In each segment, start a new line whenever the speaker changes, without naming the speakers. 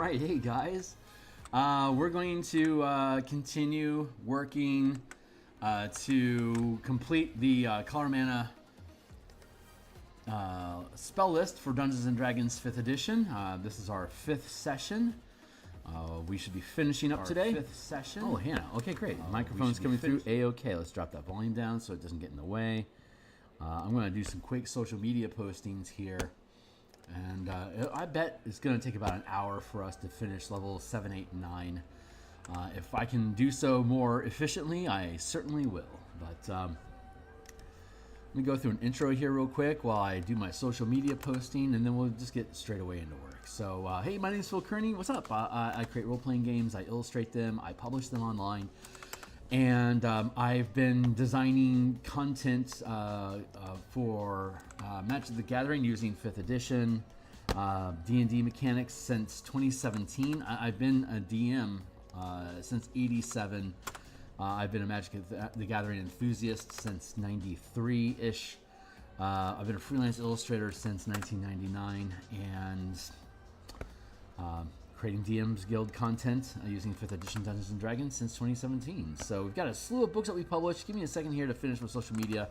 right, hey guys. We're going to continue working to complete the Color Mana spell list for Dungeons & Dragons 5th edition. This is our 5th session. We should be finishing up today. 5th session. Oh, Hannah. Okay, great. Microphone's coming through. A-okay. Let's drop that volume down so it doesn't get in the way. I'm going to do some quick social media postings here. And I bet it's going to take about an hour for us to finish level 7, 8, and 9. If I can do so more efficiently, I certainly will. But let me go through an intro here real quick while I do my social media posting, and then we'll just get straight away into work. So, hey, my name is Phil Kearney. What's up? I create role-playing games. I illustrate them. I publish them online. And I've been designing content for Magic the Gathering using 5th edition D&D mechanics since 2017. I've been a DM since 87. I've been a Magic the Gathering enthusiast since 93-ish. I've been a freelance illustrator since 1999 and creating DMsGuild content using 5th edition Dungeons & Dragons since 2017. So we've got a slew of books that we published. Give me a second here to finish with social media,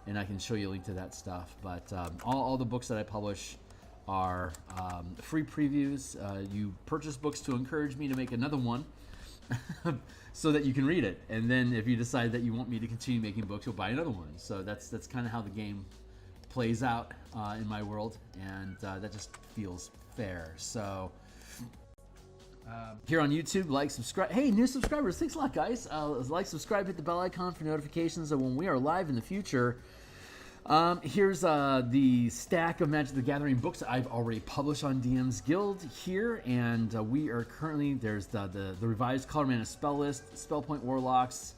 and I can show you a link to that stuff. But all the books that I publish are free previews. You purchase books to encourage me to make another one so that you can read it. And then if you decide that you want me to continue making books, you'll buy another one. So that's kind of how the game plays out in my world, and that just feels fair. So here on YouTube, like, subscribe. Hey, new subscribers, thanks a lot, guys. Like, subscribe, hit the bell icon for notifications of when we are live in the future. Here's the stack of Magic the Gathering books that I've already published on DMsGuild here, and we are currently, there's the revised Color Mana spell list, Spellpoint Warlocks,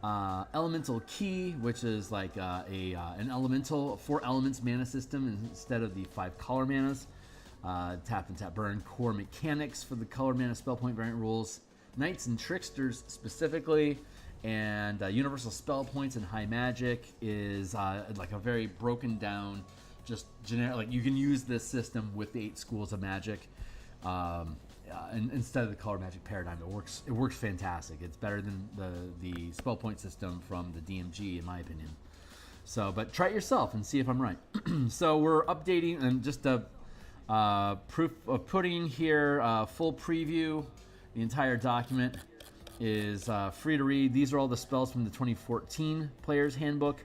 Elemental Key, which is like an elemental 4 elements mana system instead of the 5 color manas. Tap and tap burn core mechanics for the Color Mana Spellpoint variant rules, Knights and Tricksters specifically, and Universal Spell Points and High Magic is like a very broken down, just generic. Like you can use this system with the 8 schools of magic, and instead of the Color Magic paradigm. It works fantastic. It's better than the spell point system from the DMG in my opinion. So, but try it yourself and see if I'm right. So we're updating and just a proof of pudding here, full preview. The entire document is free to read. These are all the spells from the 2014 Player's Handbook,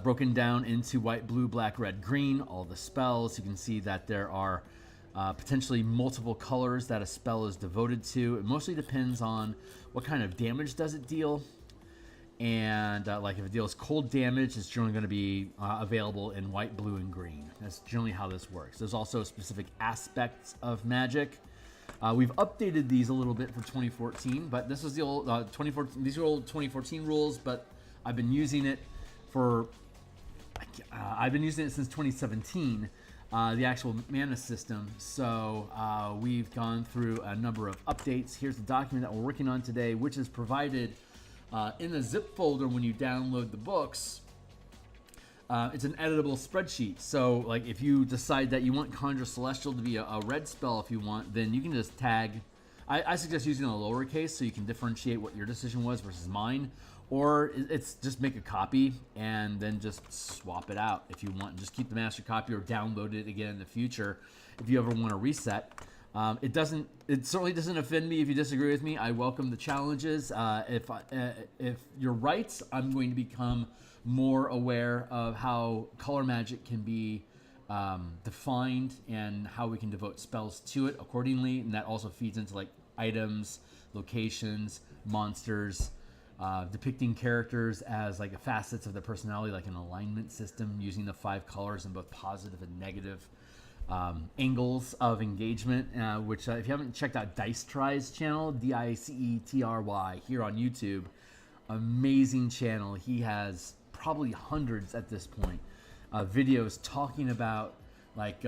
broken down into white, blue, black, red, green, all the spells. You can see that there are potentially multiple colors that a spell is devoted to. It mostly depends on what kind of damage does it deal. And like if it deals cold damage, it's generally going to be available in white, blue, and green. That's generally how this works. There's also specific aspects of magic. We've updated these a little bit for 2014, but this was the old 2014. These are old 2014 rules, but I've been using it for since 2017. The actual mana system. So we've gone through a number of updates. Here's the document that we're working on today, which is provided in the zip folder when you download the books. It's an editable spreadsheet. So like if you decide that you want Conjure Celestial to be a red spell if you want, then you can just tag. I suggest using a lowercase so you can differentiate what your decision was versus mine. Or it's just make a copy and then just swap it out if you want. Just keep the master copy or download it again in the future if you ever want to reset. It certainly doesn't offend me if you disagree with me. I welcome the challenges. If you're right, I'm going to become more aware of how color magic can be defined and how we can devote spells to it accordingly. And that also feeds into like items, locations, monsters, depicting characters as like facets of their personality, like an alignment system using the 5 colors in both positive and negative angles of engagement, which if you haven't checked out Dice Try's channel, Dicetry, here on YouTube, amazing channel. He has probably hundreds at this point videos talking about like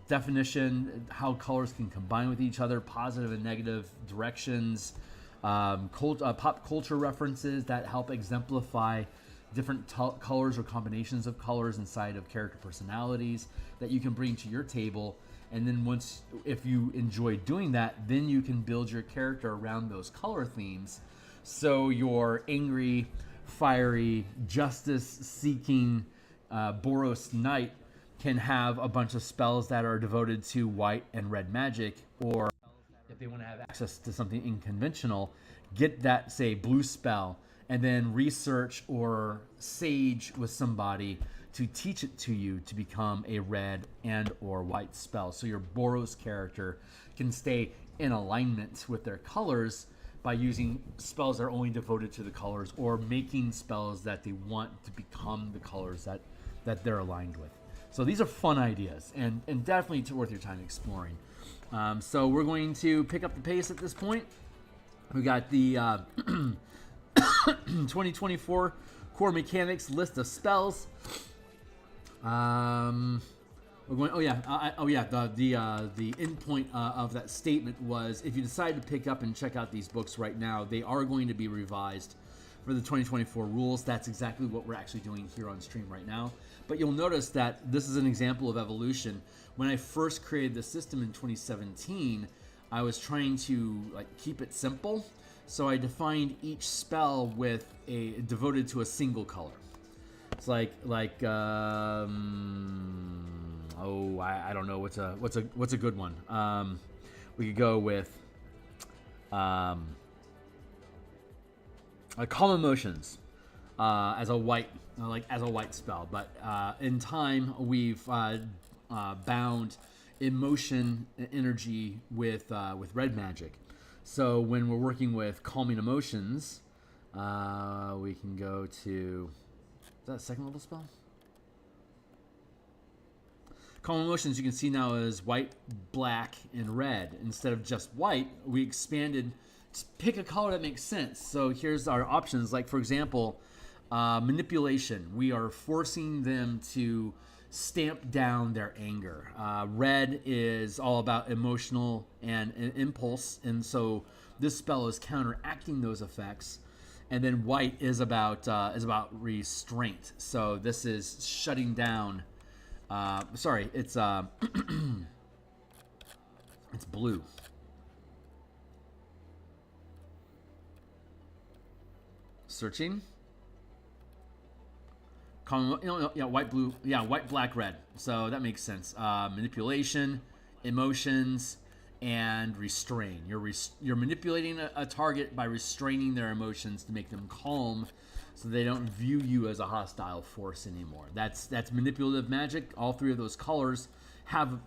definition, how colors can combine with each other, positive and negative directions, pop culture references that help exemplify different colors or combinations of colors inside of character personalities that you can bring to your table And then once, if you enjoy doing that, then you can build your character around those color themes. So your angry, fiery, justice-seeking Boros Knight can have a bunch of spells that are devoted to white and red magic, or if they want to have access to something unconventional, get that, say, blue spell, and then research or sage with somebody to teach it to you to become a red and or white spell. So your Boros character can stay in alignment with their colors by using spells that are only devoted to the colors, or making spells that they want to become the colors that they're aligned with. So these are fun ideas, and definitely worth your time exploring. So we're going to pick up the pace at this point. We got the 2024 core mechanics list of spells. We're going. The end point of that statement was, if you decide to pick up and check out these books right now, they are going to be revised for the 2024 rules. That's exactly what we're actually doing here on stream right now. But you'll notice that this is an example of evolution. When I first created the system in 2017, I was trying to keep it simple. So I defined each spell with devoted to a single color. It's I don't know what's a good one. We could go with calm emotions as a white spell, but in time we've bound emotion energy with red magic. So when we're working with calming emotions, we can go to, is that a second level spell? Calm emotions, you can see now, is white, black, and red. Instead of just white, we expanded. Just pick a color that makes sense. So here's our options. Like, for example, manipulation. We are forcing them to stamp down their anger. Red is all about emotional and impulse, and so this spell is counteracting those effects. And then white is about restraint. So this is shutting down. It's it's blue. Searching. White, blue. Yeah, white, black, red. So that makes sense. Manipulation, emotions, and restrain. You're manipulating a target by restraining their emotions to make them calm, so they don't view you as a hostile force anymore. That's manipulative magic. All three of those colors have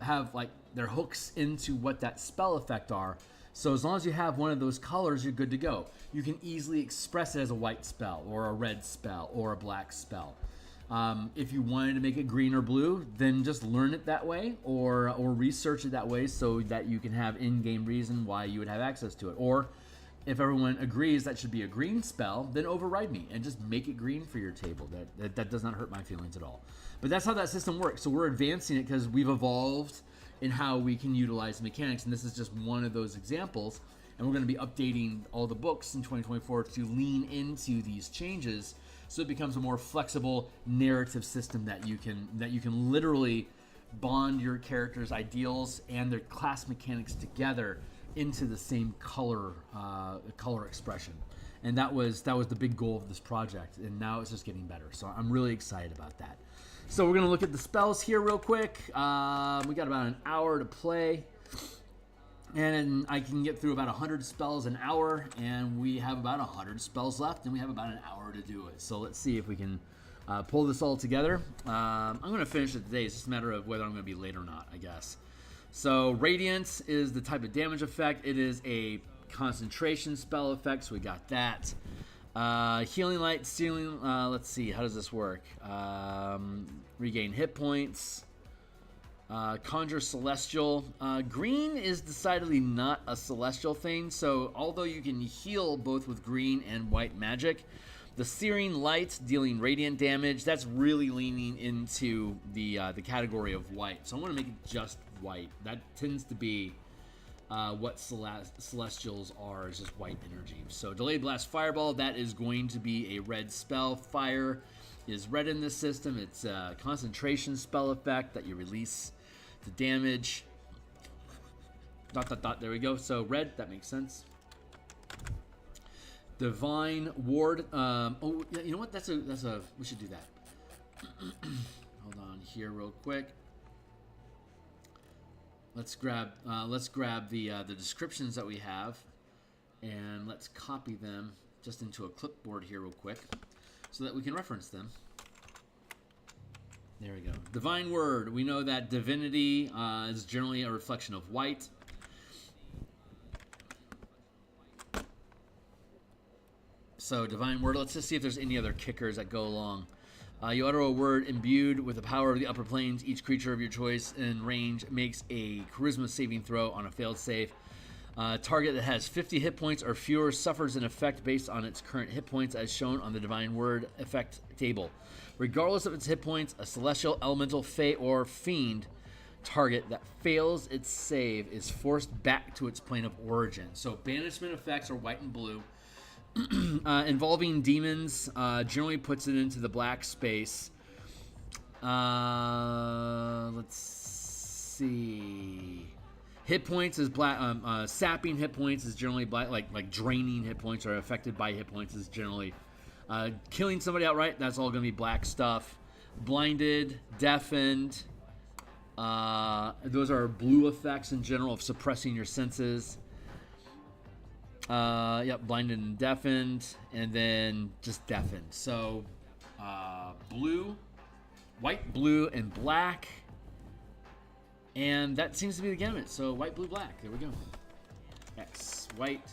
their hooks into what that spell effect are. So as long as you have one of those colors, you're good to go. You can easily express it as a white spell, or a red spell, or a black spell. If you wanted to make it green or blue, then just learn it that way, or research it that way, so that you can have in-game reason why you would have access to it. Or if everyone agrees that should be a green spell, then override me and just make it green for your table. That does not hurt my feelings at all. But that's how that system works. So we're advancing it because we've evolved in how we can utilize mechanics, and this is just one of those examples. And we're going to be updating all the books in 2024 to lean into these changes, so it becomes a more flexible narrative system that you can literally bond your characters' ideals and their class mechanics together into the same color expression. And that was the big goal of this project, and now it's just getting better. So I'm really excited about that. So we're gonna look at the spells here real quick. We got about an hour to play, and I can get through about 100 spells an hour, and we have about 100 spells left, and we have about an hour to do it. So let's see if we can pull this all together. I'm gonna finish it today. It's just a matter of whether I'm gonna be late or not, I guess. So Radiance is the type of damage effect. It is a concentration spell effect, so we got that. Healing Light, Sealing, let's see, how does this work? Regain hit points. Conjure Celestial. Green is decidedly not a celestial thing, so although you can heal both with green and white magic, the Searing Light, dealing radiant damage, that's really leaning into the category of white. So I'm going to make it just white. That tends to be what Celestials are, is just white energy. So Delayed Blast Fireball, that is going to be a red spell. Fire is red in this system. It's a concentration spell effect that you release to damage. Dot, dot, dot. There we go. So red, that makes sense. Divine Ward. Oh, yeah, you know what? That's a. We should do that. Hold on here, real quick. Let's grab the descriptions that we have, and let's copy them just into a clipboard here, real quick, so that we can reference them. There we go. Divine Word. We know that divinity is generally a reflection of white. So Divine Word. Let's just see if there's any other kickers that go along. You utter a word imbued with the power of the upper planes. Each creature of your choice in range makes a charisma saving throw on a failed save. Target that has 50 hit points or fewer suffers an effect based on its current hit points as shown on the Divine Word effect table. Regardless of its hit points, a celestial, elemental, fey, or fiend target that fails its save is forced back to its plane of origin. So banishment effects are white and blue. Involving demons generally puts it into the black space. Let's see. Hit points is black. Sapping hit points is generally black. Like draining hit points or affected by hit points is generally killing somebody outright. That's all going to be black stuff. Blinded, deafened. Those are blue effects in general of suppressing your senses. Yep, blinded and deafened, and then just deafened. So, blue, white, blue, and black. And that seems to be the gamut. So, white, blue, black. There we go. X, white,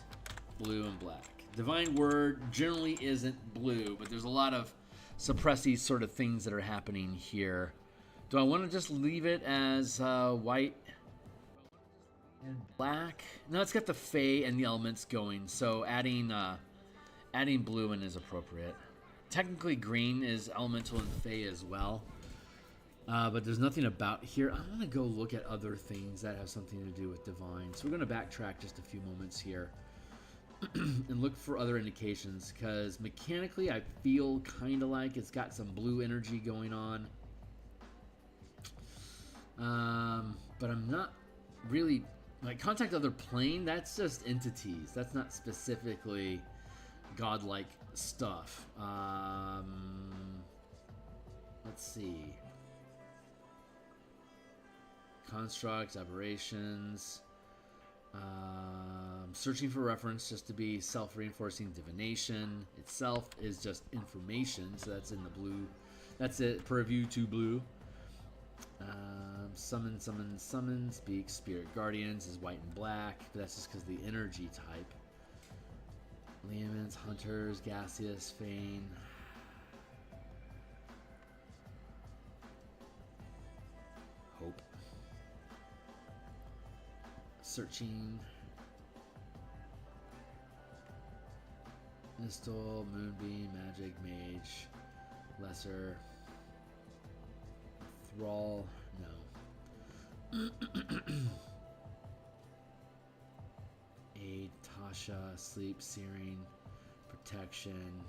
blue, and black. Divine Word generally isn't blue, but there's a lot of suppressy sort of things that are happening here. Do I want to just leave it as white and black? No, it's got the Fey and the elements going, so adding blue in is appropriate. Technically, green is elemental and Fey as well, but there's nothing about here. I'm going to go look at other things that have something to do with divine. So we're going to backtrack just a few moments here and look for other indications, because mechanically I feel kind of like it's got some blue energy going on. But I'm not really... Like, contact other plane, that's just entities. That's not specifically godlike stuff. Let's see. Constructs, aberrations. Searching for reference just to be self-reinforcing. Divination itself is just information, so that's in the blue. That's it, purview to blue. Summon, summon, summon. Speak. Spirit Guardians is white and black, but that's just because the energy type. Liamans, Hunters, Gaseous, Feign. Hope. Searching. Mistle, Moonbeam, Magic, Mage, Lesser. Thrall, no. Aid, Tasha, Sleep, Searing, Protection,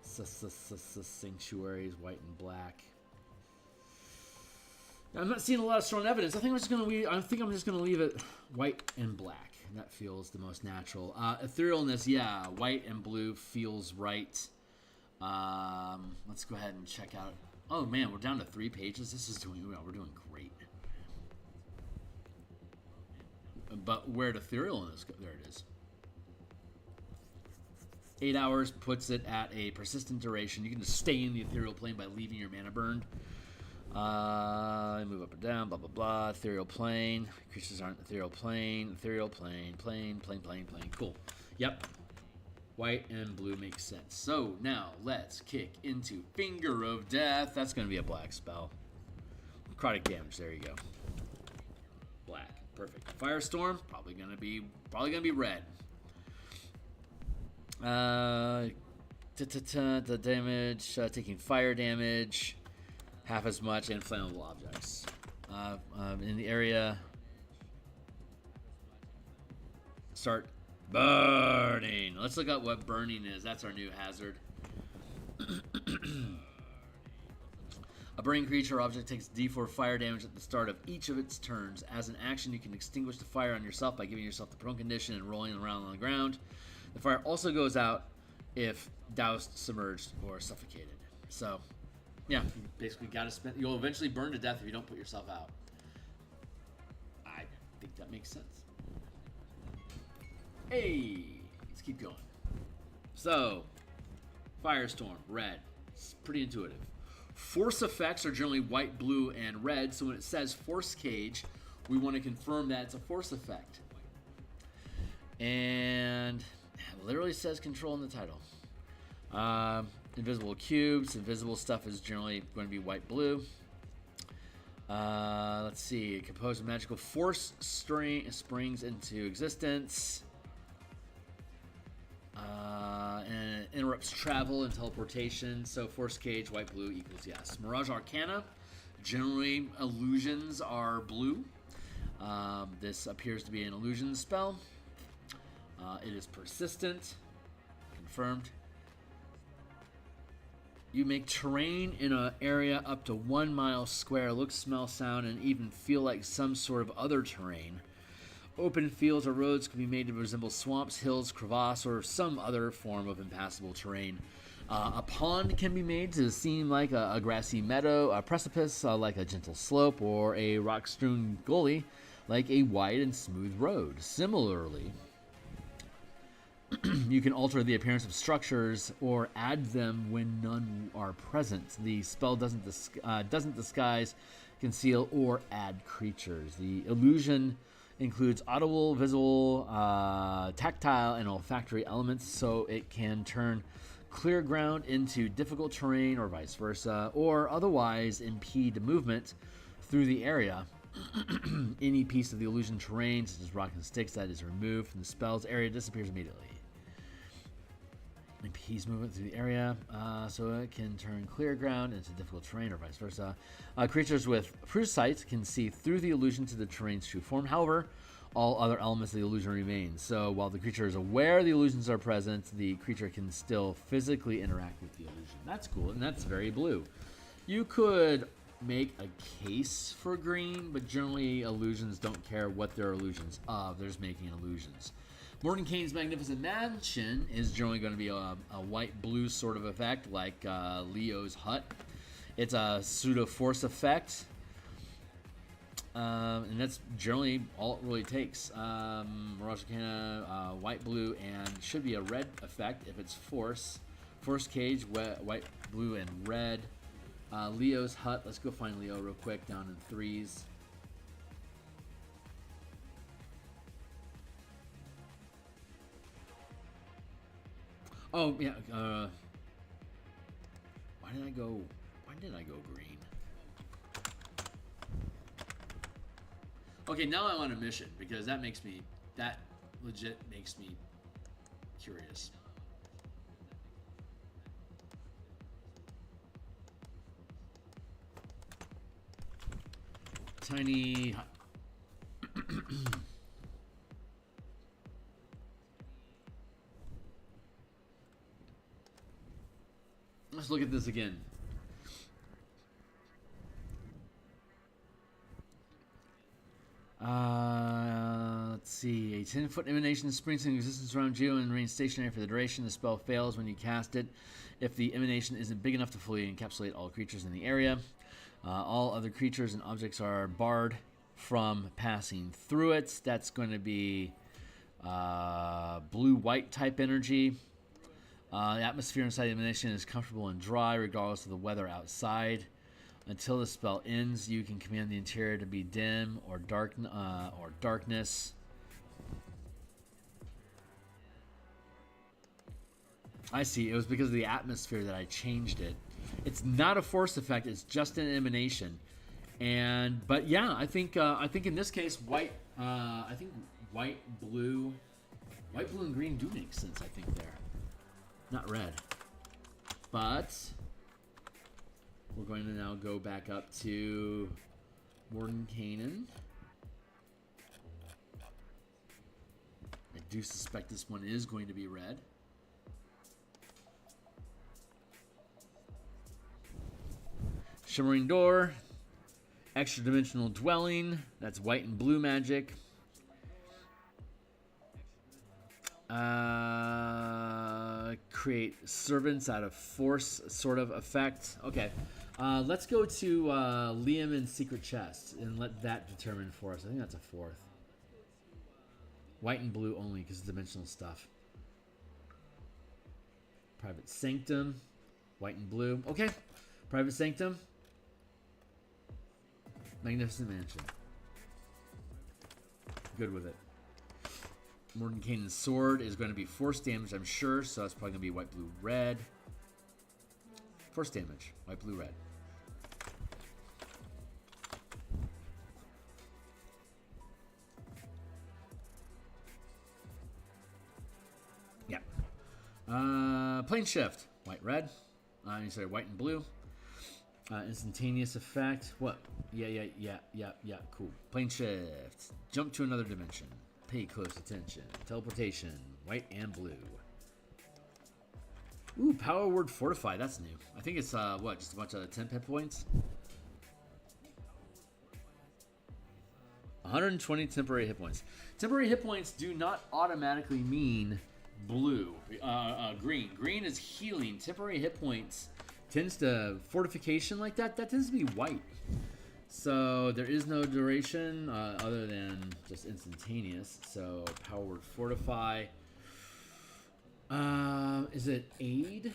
Sanctuaries, white and black. I'm not seeing a lot of strong evidence. I think I'm just gonna leave it white and black. That feels the most natural. Etherealness, yeah, white and blue feels right. Let's go ahead and check out. Oh man, we're down to 3 pages. This is doing well. We're doing great. But where did etherealness go? There it is. 8 hours puts it at a persistent duration. You can just stay in the ethereal plane by leaving your mana burned. Move up or down, blah, blah, blah. Ethereal plane. Creatures aren't ethereal plane. Ethereal plane. Plane. Cool. Yep. White and blue makes sense. So now let's kick into Finger of Death. That's going to be a black spell. Necrotic damage. There you go. Black. Perfect. Firestorm. Probably going to be red. The damage. Taking fire damage. Half as much, and flammable objects. In the area. Start burning. Let's look up what burning is. That's our new hazard. A burning creature or object takes D4 fire damage at the start of each of its turns. As an action, you can extinguish the fire on yourself by giving yourself the prone condition and rolling around on the ground. The fire also goes out if doused, submerged, or suffocated. So, yeah, you basically got to spend. You'll eventually burn to death if you don't put yourself out. I think that makes sense. Hey, let's keep going. So, Firestorm, red. It's pretty intuitive. Force effects are generally white, blue, and red. So when it says Force Cage, we want to confirm that it's a force effect. And it literally says control in the title. Invisible cubes. Invisible stuff is generally going to be white, blue. Let's see. Composed of magical force springs into existence. And it interrupts travel and teleportation. So Force Cage, white, blue equals yes. Mirage Arcana. Generally, illusions are blue. This appears to be an illusion spell. It is persistent. Confirmed. You make terrain in an area up to 1 mile square. Look, smell, sound, and even feel like some sort of other terrain. Open fields or roads can be made to resemble swamps, hills, crevasse, or some other form of impassable terrain. A pond can be made to seem like a grassy meadow, a precipice like a gentle slope, or a rock-strewn gully like a wide and smooth road. Similarly, you can alter the appearance of structures or add them when none are present. The spell doesn't disguise, conceal, or add creatures. The illusion includes audible, visual, tactile, and olfactory elements, so it can turn clear ground into difficult terrain or vice versa, or otherwise impede movement through the area. Any piece of the illusion terrain, such as rock and sticks, that is removed from the spell's area disappears immediately. Impedes movement through the area, so it can turn clear ground into difficult terrain or vice versa. Creatures with true sight can see through the illusion to the terrain's true form. However, all other elements of the illusion remain. So while the creature is aware the illusions are present, the creature can still physically interact with the illusion. That's cool, and that's very blue. You could make a case for green, but generally illusions don't care what they're illusions of. They're just making illusions. Mordenkainen's Magnificent Mansion is generally going to be a white-blue sort of effect, like Leo's Hut. It's a pseudo-force effect, and that's generally all it really takes. Mirage Arcana, white-blue, and should be a red effect if it's force. Force Cage, white, blue, and red. Leo's Hut, let's go find Leo real quick, down in threes. Oh, yeah, why did I go green? Okay, now I'm on a mission, because that legit makes me curious. Tiny hut. Let's look at this again. Let's see. A 10-foot emanation springs into existence around you and remains stationary for the duration. The spell fails when you cast it if the emanation isn't big enough to fully encapsulate all creatures in the area. All other creatures and objects are barred from passing through it. That's going to be blue-white type energy. The atmosphere inside the emanation is comfortable and dry, regardless of the weather outside. Until the spell ends, you can command the interior to be dim or darkness. I see. It was because of the atmosphere that I changed it. It's not a force effect. It's just an emanation. But yeah, I think in this case, white. I think white, blue, and green do make sense. I think there. Not red. But we're going to now go back up to Mordenkainen. I do suspect this one is going to be red. Shimmering Door. Extra Dimensional Dwelling. That's white and blue magic. Create servants out of force sort of effect. Okay. Let's go to Liam and Secret Chest and let that determine for us. I think that's a 4th. White and blue only because it's dimensional stuff. Private Sanctum. White and blue. Okay. Private Sanctum. Magnificent Mansion. Good with it. Mordenkainen's Sword is going to be force damage, I'm sure, so it's probably going to be white, blue, red. Force damage. White, blue, red. Yeah. Plane Shift. White, red. Sorry, white and blue. Instantaneous effect. What? Yeah. Cool. Plane Shift. Jump to another dimension. Pay close attention. Teleportation. White and blue. Ooh, Power Word Fortify. That's new. I think it's, what? Just a bunch of 10 hit points? 120 temporary hit points. Temporary hit points do not automatically mean blue. Green. Green is healing. Temporary hit points tends to fortification like that. That tends to be white. So there is no duration other than just instantaneous. So Power Word Fortify. Is it Aid?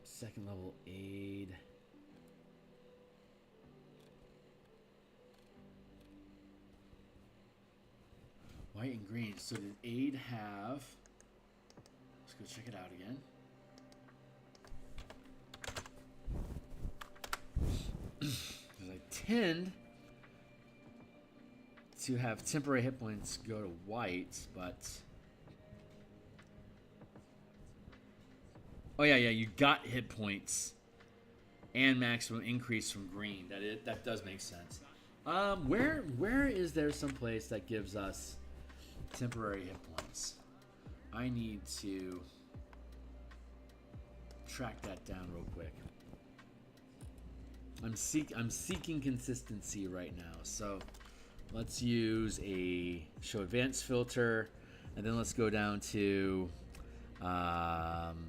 Second level Aid. White and green. So did Aid have... Let's go check it out again. Because I tend to have temporary hit points go to white, but... Oh yeah, you got hit points and maximum increase from green. That does make sense. Where is there some place that gives us temporary hit points? I need to track that down real quick. I'm seeking consistency right now, so let's use a show advanced filter, and then let's go down to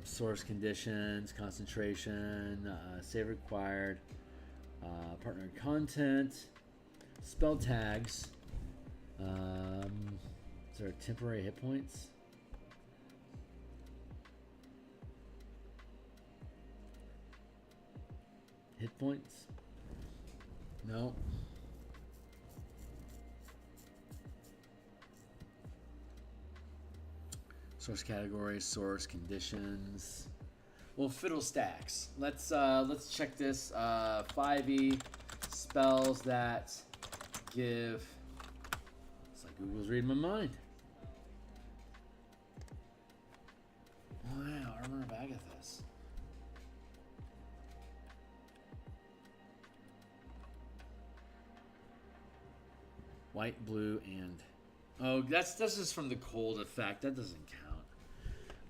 source conditions, concentration, save required, partner content, spell tags. Is there temporary hit points? Hit points? No. Source category, source conditions. Well, fiddle stacks. Let's check this. 5e spells that give. It's like Google's reading my mind. Wow, Armor of Agathis. White, blue, and oh, that's just from the cold effect. That doesn't count.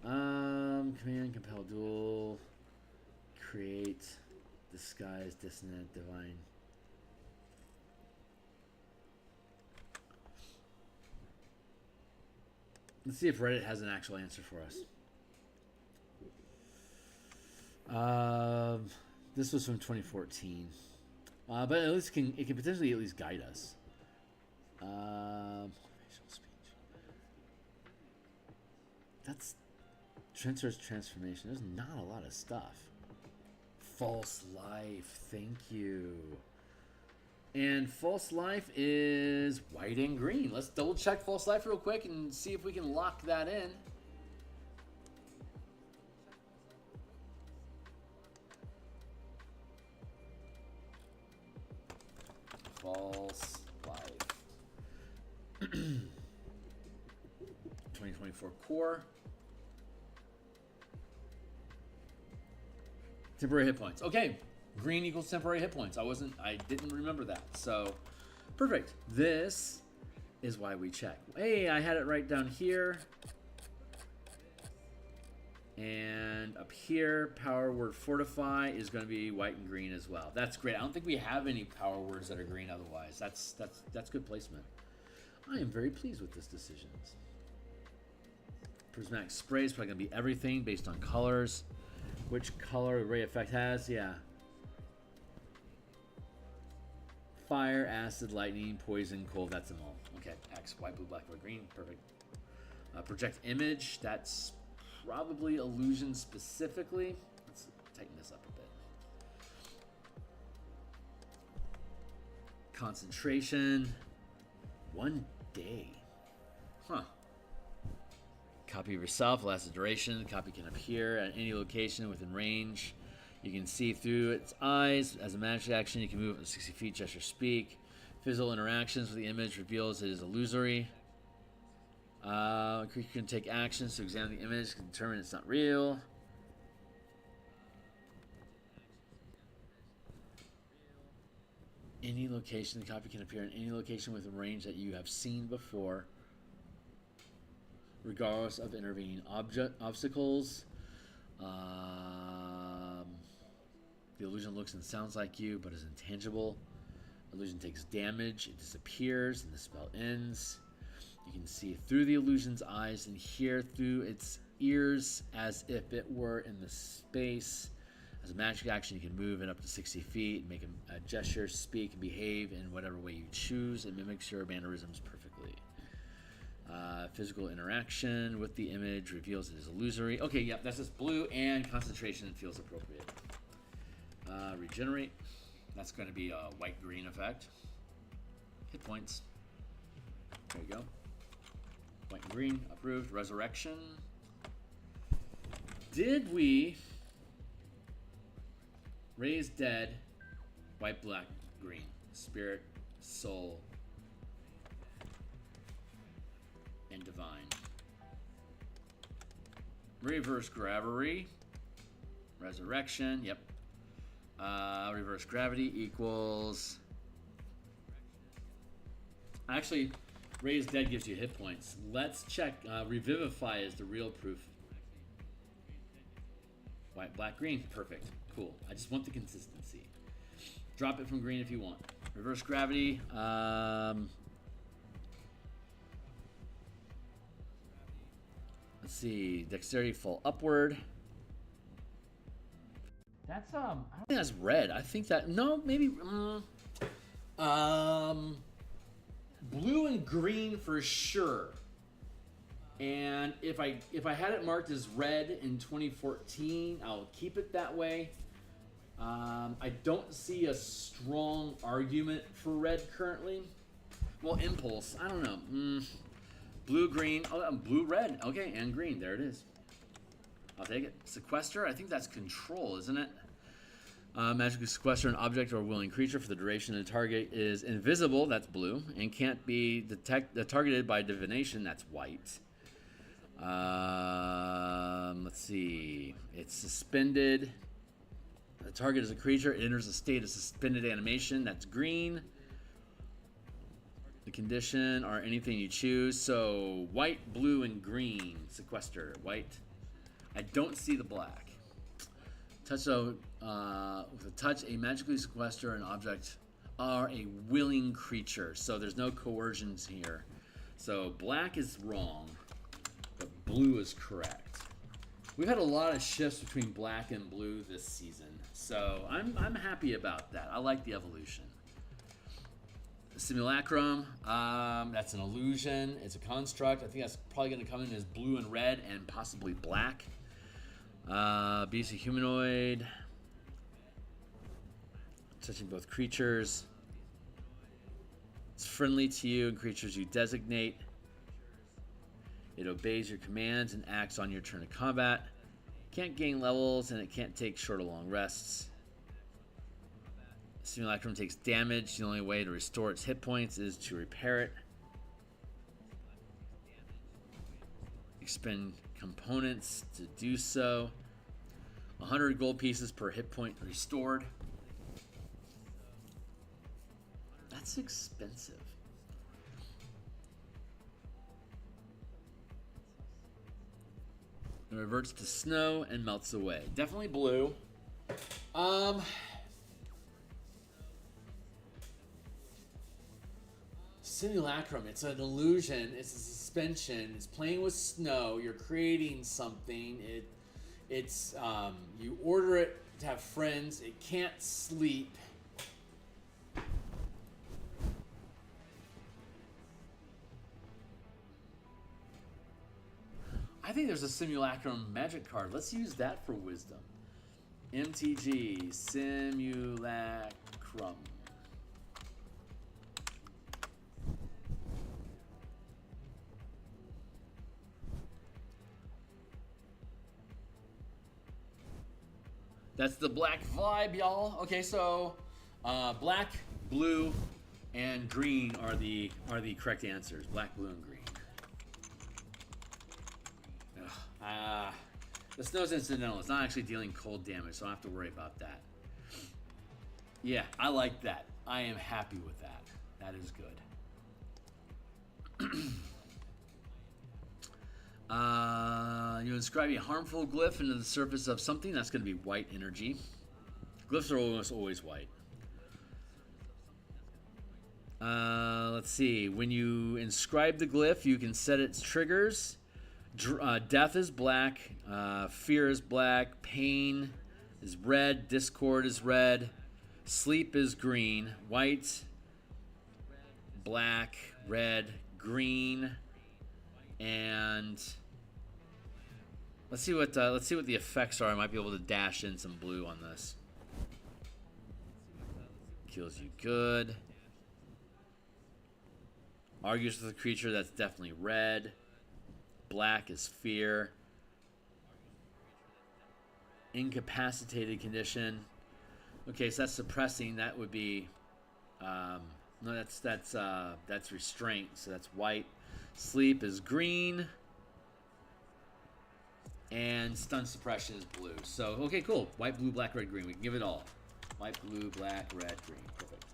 Command, compel, duel, create, disguise, dissonant, divine. Let's see if Reddit has an actual answer for us. This was from 2014, but at least it can potentially at least guide us. Motivational speech. That's Trencher's transformation. There's not a lot of stuff. False life. Thank you. And false life is white and green. Let's double check false life real quick and see if we can lock that in. False life. 2024 core. Temporary hit points. Okay, green equals temporary hit points. I didn't remember that. So, perfect. This is why we check. Hey, I had it right down here. And up here, power word fortify is going to be white and green as well. That's great. I don't think we have any power words that are green otherwise. That's good placement. I am very pleased with this decision. Prismatic spray is probably going to be everything based on colors. Which color the ray effect has? Yeah. Fire, acid, lightning, poison, cold. That's them all. Okay. X, white, blue, black, white, green. Perfect. Project image. That's probably illusion specifically. Let's tighten this up a bit. Concentration. 1 day. Huh. Copy of yourself lasts a duration. The copy can appear at any location within range. You can see through its eyes. As a magic action, you can move up to 60 feet, gesture, speak. Physical interactions with the image reveals it is illusory. A creature can take actions to examine the image, can determine it's not real. Any location, the copy can appear in any location within range that you have seen before, regardless of intervening obstacles. The illusion looks and sounds like you, but is intangible. Illusion takes damage, it disappears, and the spell ends. You can see through the illusion's eyes and hear through its ears as if it were in the space. As a magic action, you can move in up to 60 feet, make a gesture, speak, and behave in whatever way you choose. It mimics your mannerisms perfectly. Physical interaction with the image reveals it is illusory. Okay, yep, that's just blue, and concentration feels appropriate. Regenerate. That's going to be a white-green effect. Hit points. There you go. White and green, approved. Resurrection. Did we raise dead, white, black, green, spirit, soul, and divine? Reverse gravity. Resurrection, yep. Reverse gravity equals... Actually, raise dead gives you hit points. Let's check. Revivify is the real proof. White, black, green. Perfect. Cool. I just want the consistency. Drop it from green if you want. Reverse gravity. Let's see. Dexterity fall upward. That's I don't think that's red. I think that maybe blue and green for sure. And if I had it marked as red in 2014, I'll keep it that way. I don't see a strong argument for red currently. Well, impulse. I don't know. Blue, green. Oh, blue, red. Okay, and green. There it is. I'll take it. Sequester. I think that's control, isn't it? Magically sequester an object or a willing creature for the duration the target is invisible. That's blue, and can't be targeted by divination. That's white. Let's see. It's suspended. The target is a creature. It enters a state of suspended animation. That's green. The condition are anything you choose. So white, blue, and green. Sequester. White. I don't see the black. With a touch, a magically sequester an object are a willing creature. So there's no coercions here. So black is wrong, but blue is correct. We've had a lot of shifts between black and blue this season, so I'm happy about that. I like the evolution. Simulacrum, that's an illusion. It's a construct. I think that's probably going to come in as blue and red and possibly black. Beast of humanoid. Touching both creatures. It's friendly to you and creatures you designate. It obeys your commands and acts on your turn of combat. Can't gain levels and it can't take short or long rests. Simulacrum takes damage. The only way to restore its hit points is to repair it. Expend components to do so. 100 gold pieces per hit point restored. That's expensive. It reverts to snow and melts away. Definitely blue. Simulacrum. It's an illusion. It's a suspension. It's playing with snow. You're creating something. It's you order it to have friends. It can't sleep. I think there's a Simulacrum magic card. Let's use that for wisdom. MTG Simulacrum. That's the black vibe, y'all. Okay, so black, blue, and green are the correct answers. Black, blue, and green. The snow's incidental. It's not actually dealing cold damage, so I don't have to worry about that. Yeah, I like that. I am happy with that. That is good. You inscribe a harmful glyph into the surface of something. That's going to be white energy. Glyphs are almost always white. Let's see. When you inscribe the glyph, you can set its triggers. Death is black. Fear is black. Pain is red. Discord is red. Sleep is green. White, black, red, green, and let's see what the effects are. I might be able to dash in some blue on this. Kills you good. Argues with the creature. That's definitely red. Black is fear. Incapacitated condition. Okay, so that's suppressing. That would be no, that's restraint. So that's white. Sleep is green. And stun suppression is blue. So okay, cool. White, blue, black, red, green. We can give it all. White, blue, black, red, green. Perfect.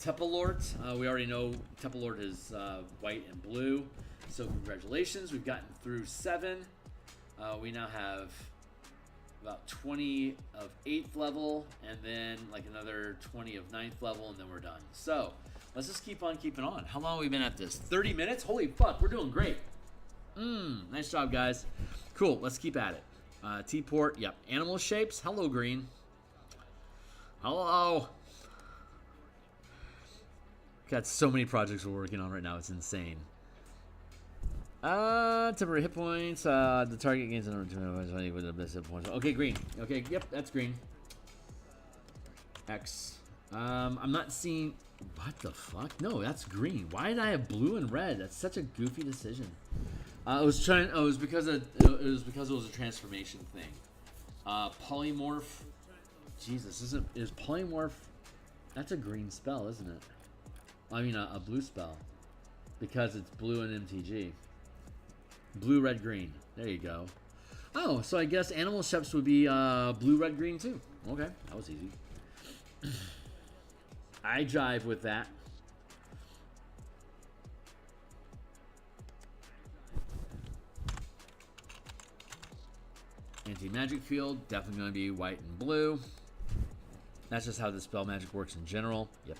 Tepalort. We already know Tepalort is white and blue. So congratulations. We've gotten through 7. We now have about 20 of 8th level, and then like another 20 of 9th level, and then we're done. So let's just keep on keeping on. How long have we been at this? 30 minutes? Holy fuck, we're doing great. Nice job, guys. Cool, let's keep at it. T-port, yep. Animal shapes. Hello, green. Hello. Got so many projects we're working on right now. It's insane. Temporary hit points. The target gains another 20 with the best hit points. Okay, green. Okay, yep, that's green. X. I'm not seeing. What the fuck? No, that's green. Why did I have blue and red? That's such a goofy decision. It was because it was a transformation thing. Polymorph. Jesus, is polymorph? That's a green spell, isn't it? I mean, a blue spell, because it's blue and MTG. Blue, red, green. There you go. Oh, so I guess animal shapes would be blue, red, green too. Okay, that was easy. I jive with that. Anti-magic field, definitely going to be white and blue. That's just how the spell magic works in general. Yep.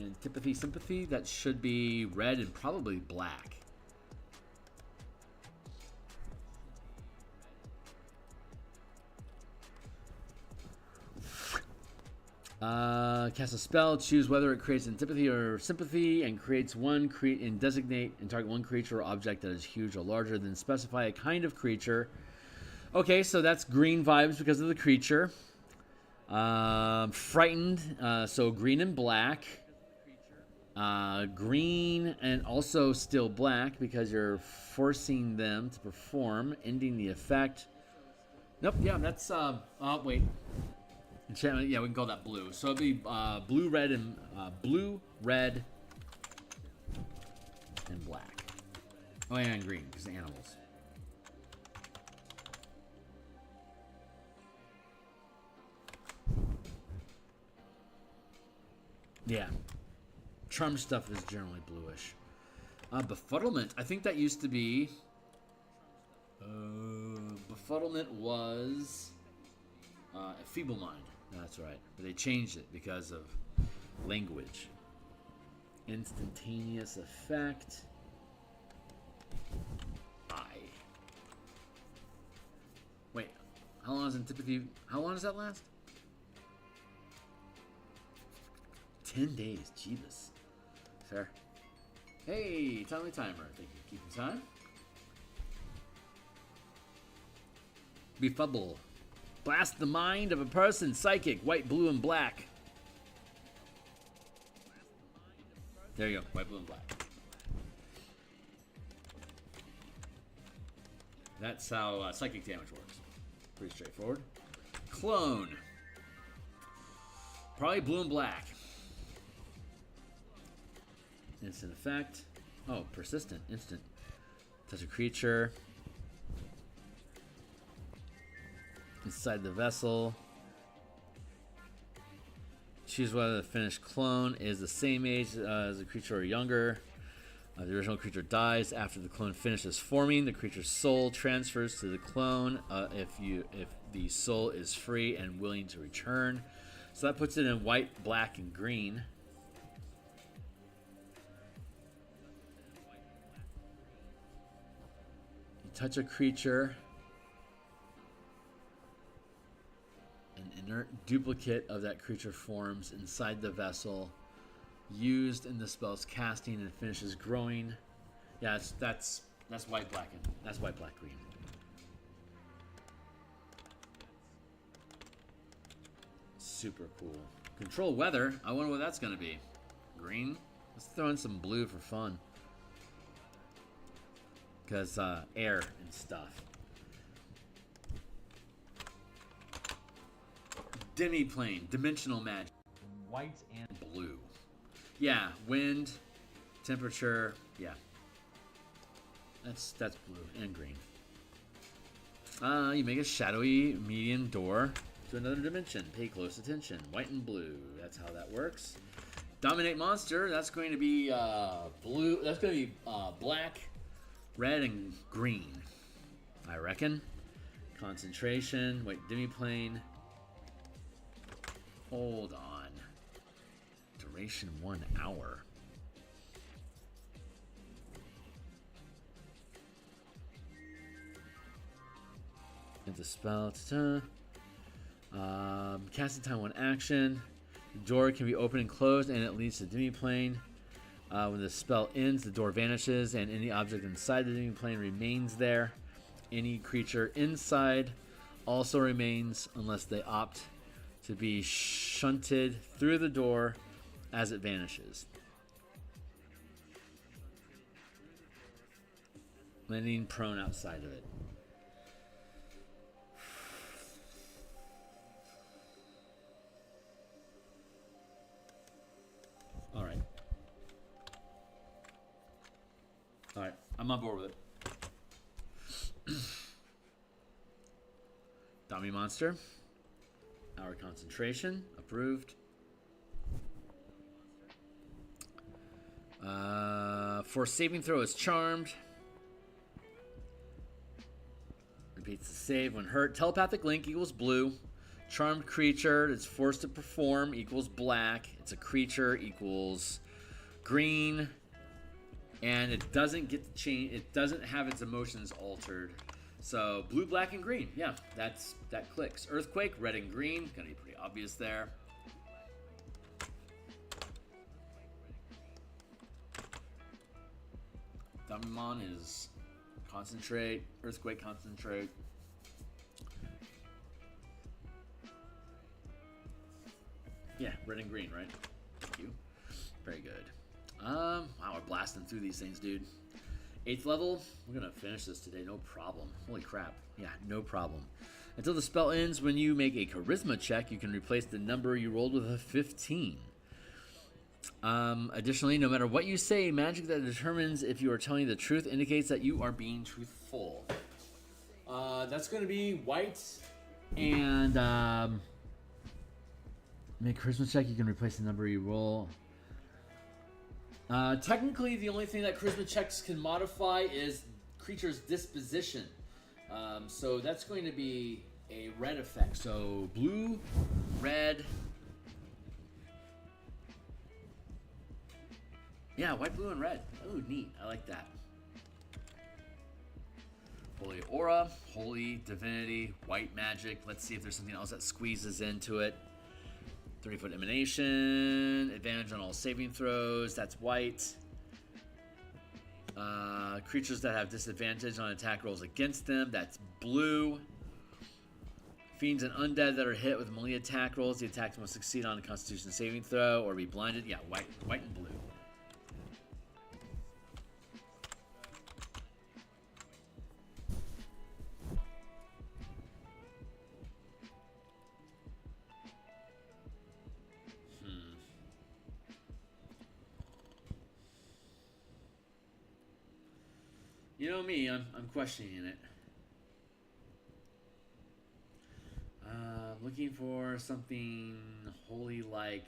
Antipathy, sympathy, that should be red and probably black. Cast a spell, choose whether it creates antipathy or sympathy, and creates one, and designate and target one creature or object that is huge or larger, then specify a kind of creature. Okay, so that's green vibes because of the creature. Frightened, so green and black. Green and also still black because you're forcing them to perform, ending the effect. Nope, yeah, that's, oh, wait. Enchantment, yeah, we can call that blue. So it'd be blue, red, and black. Oh, yeah, and green, because animals. Yeah. Charm stuff is generally bluish. Befuddlement, I think that used to be Befuddlement was a feeble mind. That's right. But they changed it because of language. Instantaneous effect. Wait, how long does that last? 10 days, Jeebus. Fair. Hey, timely timer. Thank you. Keeping time. Befubble. Blast the mind of a person. Psychic. White, blue, and black. There you go. White, blue, and black. That's how psychic damage works. Pretty straightforward. Clone. Probably blue and black. Instant effect. Oh, persistent. Instant. Touch a creature. Inside the vessel. Choose whether the finished clone is the same age as the creature or younger. The original creature dies after the clone finishes forming. The creature's soul transfers to the clone if the soul is free and willing to return. So that puts it in white, black, and green. You touch a creature. An inert duplicate of that creature forms inside the vessel. Used in the spell's casting and finishes growing. Yeah, that's white, black, and that's white, black, green. Super cool. Control weather. I wonder what that's gonna be. Green. Let's throw in some blue for fun. Because air and stuff. Demiplane. Dimensional magic. White and blue. Yeah, wind, temperature, yeah. That's blue and green. You make a shadowy medium door to another dimension. Pay close attention. White and blue. That's how that works. Dominate monster. That's going to be blue. That's going to be black, red, and green. I reckon. Concentration. Wait, demiplane. Hold on. Duration 1 hour. Get the spell. Casting time 1 action. The door can be opened and closed, and it leads to demiplane. When the spell ends, the door vanishes, and any object inside the demiplane remains there. Any creature inside also remains unless they opt to be shunted through the door as it vanishes. Landing prone outside of it. Alright. Alright, I'm on board with it. Dummy monster. Hour concentration. Approved. For saving throw is charmed. Repeats the save when hurt. Telepathic link equals blue. Charmed creature that's forced to perform equals black. It's a creature equals green. And it doesn't get to change. It doesn't have its emotions altered. So blue, black, and green. Yeah, that clicks. Earthquake, red and green. Gonna be pretty obvious there. Dummymon is concentrate. Earthquake, concentrate. Yeah, red and green, right? Thank you. Very good. Wow, we're blasting through these things, dude. 8th level, we're gonna finish this today, no problem. Holy crap. Yeah, no problem. Until the spell ends, when you make a charisma check, you can replace the number you rolled with a 15. Additionally, no matter what you say, magic that determines if you are telling the truth indicates that you are being truthful. That's going to be white and make a charisma check. You can replace the number you roll. Technically, the only thing that charisma checks can modify is creature's disposition. So that's going to be a red effect. So blue, red. Yeah, white, blue, and red. Ooh, neat. I like that. Holy Aura, Holy Divinity, White Magic. Let's see if there's something else that squeezes into it. 30-foot Emanation, advantage on all saving throws. That's white. Creatures that have disadvantage on attack rolls against them. That's blue. Fiends and undead that are hit with melee attack rolls. The attacks must succeed on a Constitution saving throw or be blinded. Yeah, white and blue. You know me, I'm questioning it. Looking for something holy like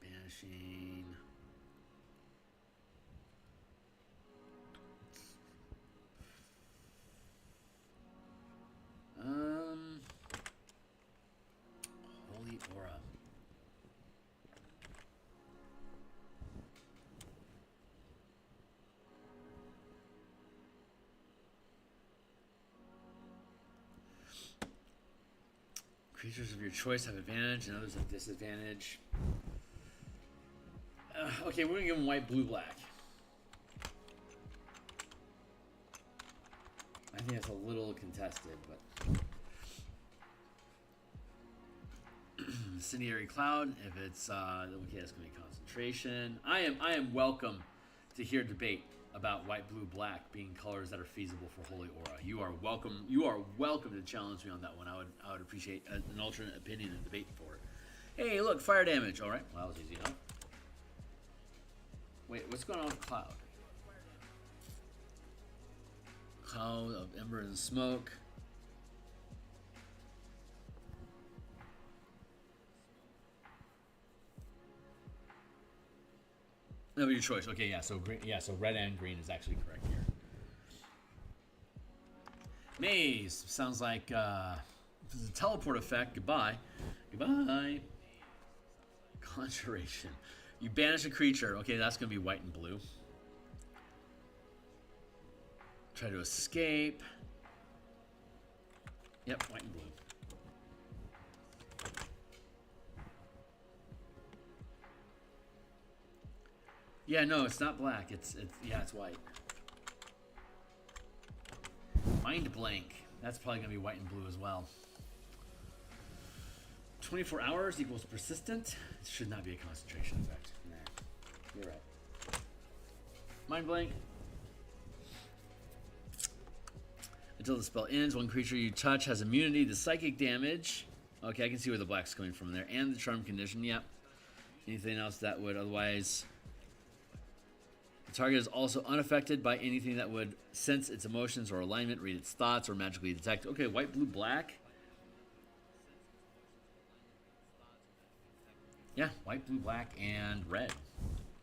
banishing. Holy Aura. Creatures of your choice have advantage and others have disadvantage. Okay, we're gonna give them white, blue, black. I think that's a little contested, but Incendiary Cloud. If it's okay, that's gonna be concentration. I am welcome to hear debate about white, blue, black being colors that are feasible for Holy Aura. You are welcome. You are welcome to challenge me on that one. I would appreciate an alternate opinion and debate for it. Hey, look, fire damage. All right, well, that was easy enough. Wait, what's going on with Cloud? Cloud of Ember and Smoke. No, your choice. Okay, yeah. So green, yeah. So red and green is actually correct here. Maze sounds like if it's a teleport effect. Goodbye, goodbye. Conjuration. You banish a creature. Okay, that's gonna be white and blue. Try to escape. Yep, white and blue. Yeah, no, it's not black. It's white. Mind Blank. That's probably gonna be white and blue as well. 24 hours equals persistent. It should not be a concentration effect. Nah, you're right. Mind Blank. Until the spell ends, one creature you touch has immunity to psychic damage. Okay, I can see where the black's coming from there. And the charm condition, yep. Anything else that would otherwise... The target is also unaffected by anything that would sense its emotions or alignment, read its thoughts, or magically detect. Okay, white, blue, black. Yeah, white, blue, black, and red.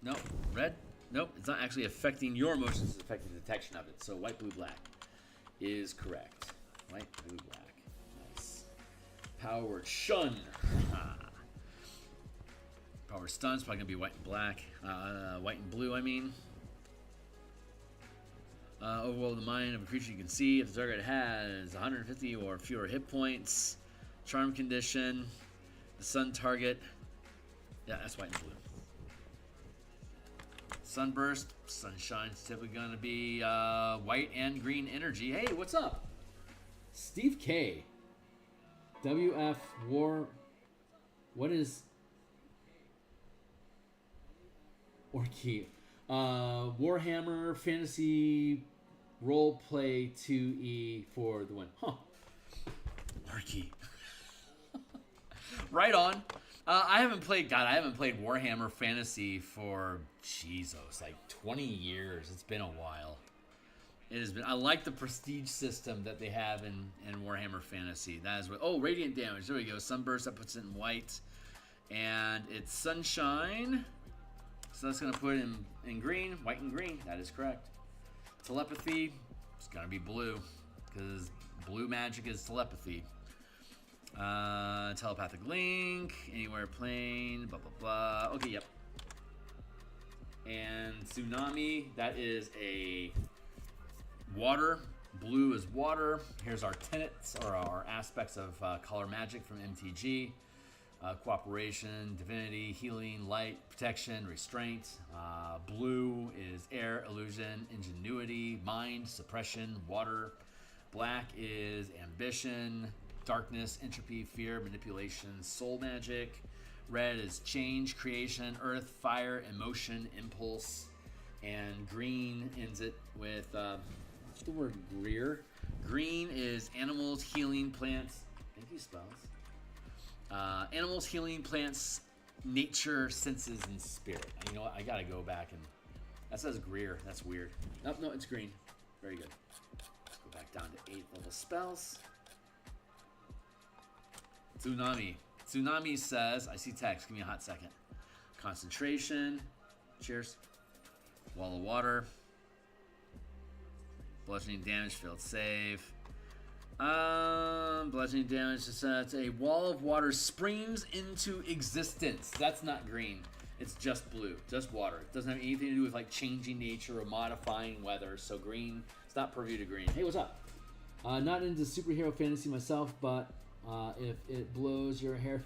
No, red? Nope, it's not actually affecting your emotions, it's affecting the detection of it. So white, blue, black is correct. White, blue, black. Nice. Power word, shun. Power stun is probably going to be white and black. White and blue, I mean. Overall, the mind of a creature you can see. If the target has 150 or fewer hit points. Charm condition. The sun target. Yeah, that's white and blue. Sunburst. Sunshine's typically going to be white and green energy. Hey, what's up? Steve K. WF War. What is... Orky. Warhammer Fantasy Roleplay 2E for the win. Huh. Orky. Right on. I haven't played Warhammer Fantasy for, Jesus, like 20 years. It's been a while. It has been. I like the prestige system that they have in Warhammer Fantasy. That is what. Oh, radiant damage. There we go. Sunburst, that puts it in white. And it's sunshine. So that's going to put in green, white and green. That is correct. Telepathy, it's going to be blue because blue magic is telepathy. Telepathic link, anywhere plane, blah, blah, blah. Okay, yep. And tsunami, that is a water. Blue is water. Here's our tenets, or our aspects of color magic from MTG. Cooperation, divinity, healing, light, protection, restraint. Blue is air, illusion, ingenuity, mind, suppression, water. Black is ambition, darkness, entropy, fear, manipulation, soul magic. Red is change, creation, earth, fire, emotion, impulse. And green ends it with, what's the word, greer? Green is animals, healing, plants. Thank you, spells. Animals, healing, plants, nature, senses, and spirit. You know what? I gotta go back and... That says Greer. That's weird. Nope, no, it's green. Very good. Let's go back down to 8th level spells. Tsunami. Tsunami says... I see text. Give me a hot second. Concentration. Cheers. Wall of water. Bludgeoning damage, failed save. Bludgeoning damage. It's a wall of water springs into existence. That's not green. It's just blue. Just water. It doesn't have anything to do with like changing nature or modifying weather. So green. It's not purview to green. Hey, what's up? Not into superhero fantasy myself, but if it blows your hair.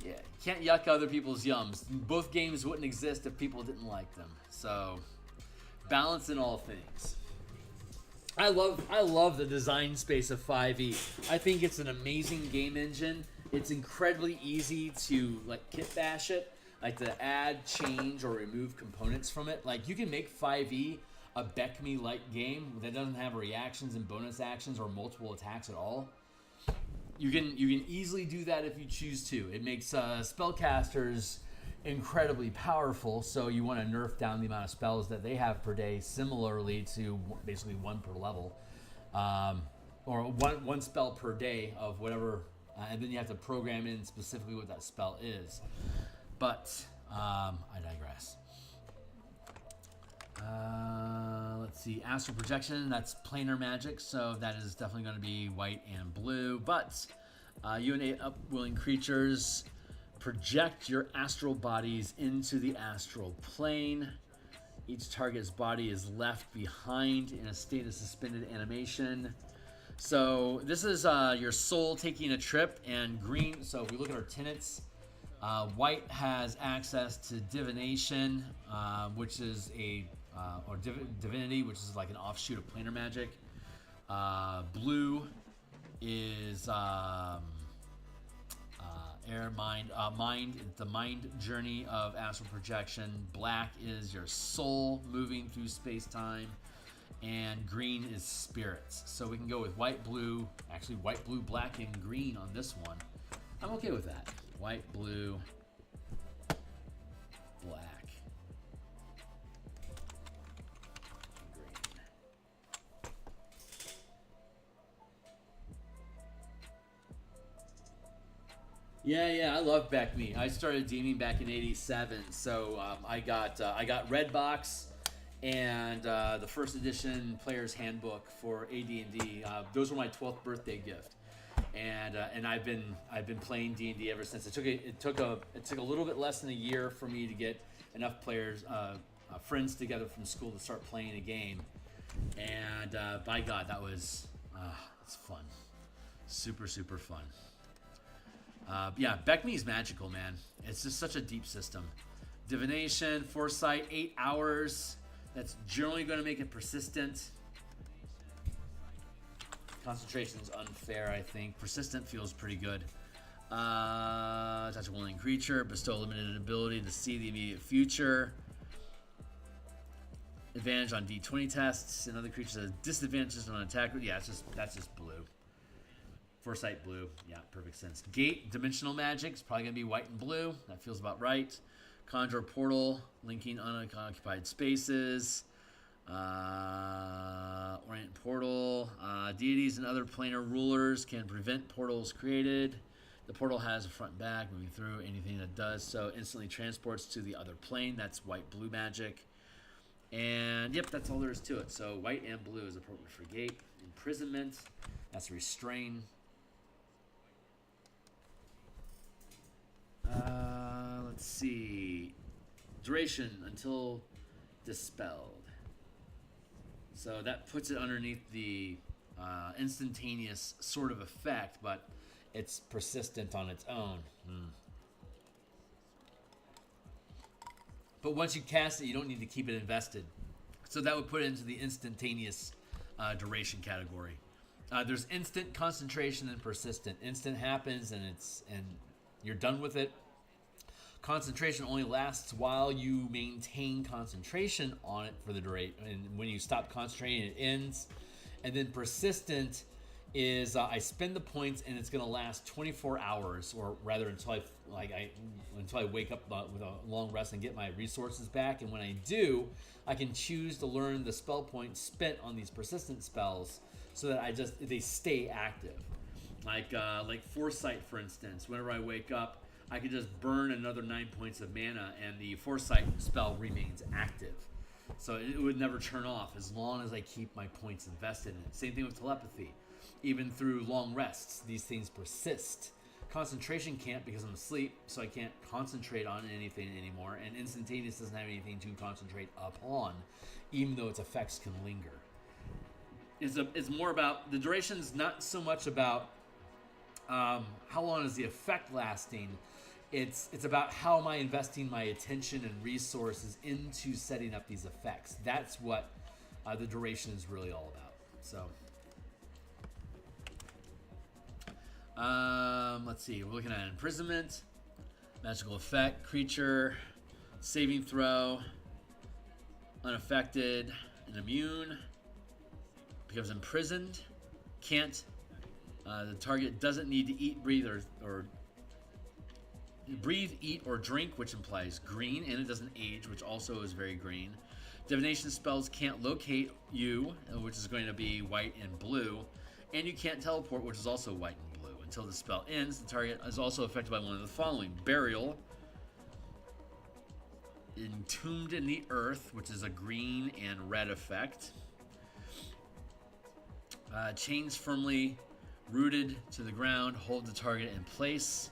Yeah, you can't yuck other people's yums. Both games wouldn't exist if people didn't like them. So balance in all things. I love the design space of 5e. I think it's an amazing game engine. It's incredibly easy to like kit bash it, like to add, change, or remove components from it. Like you can make 5e a Beck-me-like game that doesn't have reactions and bonus actions or multiple attacks at all. You can easily do that if you choose to. It makes spellcasters incredibly powerful, so you want to nerf down the amount of spells that they have per day, similarly to basically one per level, or one spell per day of whatever, and then you have to program in specifically what that spell is. But I digress. Let's see, astral projection, that's planar magic, so that is definitely going to be white and blue. But you and 8 upwilling creatures project your astral bodies into the astral plane. Each target's body is left behind in a state of suspended animation. So this is your soul taking a trip, and green. So if we look at our tenets, white has access to divination, which is or divinity, which is like an offshoot of planar magic. Blue is air, mind, the mind journey of astral projection. Black is your soul moving through space-time, and green is spirits. So we can go with white, blue, actually white, blue, black, and green on this one. I'm okay with that. White, blue, black, green. Yeah, I love Beck Me. I started DMing back in '87, so I got Red Box and the first edition Player's Handbook for AD&D. Those were my 12th birthday gift, and I've been playing D&D ever since. It took a little bit less than a year for me to get enough players, friends together from school to start playing a game, and by God, that was it's fun, super fun. Yeah, Beck Me is magical, man. It's just such a deep system. Divination, Foresight, 8 hours. That's generally going to make it persistent. Concentration is unfair, I think. Persistent feels pretty good. Touch a willing creature. Bestow limited ability to see the immediate future. Advantage on D20 tests. Another creature has disadvantages on attack. Yeah, that's just blue. Foresight blue. Yeah, perfect sense. Gate, dimensional magic. It's probably going to be white and blue. That feels about right. Conjure portal, linking unoccupied spaces. Orient portal. Deities and other planar rulers can prevent portals created. The portal has a front and back, moving through. Anything that does so instantly transports to the other plane. That's white-blue magic. And, yep, that's all there is to it. So white and blue is appropriate for gate. Imprisonment, that's restrain. Let's see. Duration until dispelled. So that puts it underneath the instantaneous sort of effect, but it's persistent on its own. But once you cast it, you don't need to keep it invested. So that would put it into the instantaneous duration category. There's instant, concentration, and persistent. Instant happens and you're done with it. Concentration only lasts while you maintain concentration on it for the duration, and when you stop concentrating, it ends. And then persistent is I spend the points, and it's going to last 24 hours, or rather until I wake up with a long rest and get my resources back. And when I do, I can choose to learn the spell points spent on these persistent spells, so that they stay active. Like Foresight, for instance. Whenever I wake up, I could just burn another 9 points of mana, and the Foresight spell remains active. So it would never turn off as long as I keep my points invested in it. Same thing with telepathy. Even through long rests, these things persist. Concentration can't, because I'm asleep, so I can't concentrate on anything anymore. And instantaneous doesn't have anything to concentrate upon, even though its effects can linger. It's more about, the duration's not so much about how long is the effect lasting. It's about how am I investing my attention and resources into setting up these effects. That's what the duration is really all about. So, let's see. We're looking at imprisonment, magical effect, creature, saving throw, unaffected and immune, becomes imprisoned, can't. The target doesn't need to eat, breathe, or breathe, eat, or drink, which implies green, and it doesn't age, which also is very green. Divination spells can't locate you, which is going to be white and blue, and you can't teleport, which is also white and blue. Until the spell ends, the target is also affected by one of the following: burial, entombed in the earth, which is a green and red effect, chains firmly rooted to the ground, hold the target in place.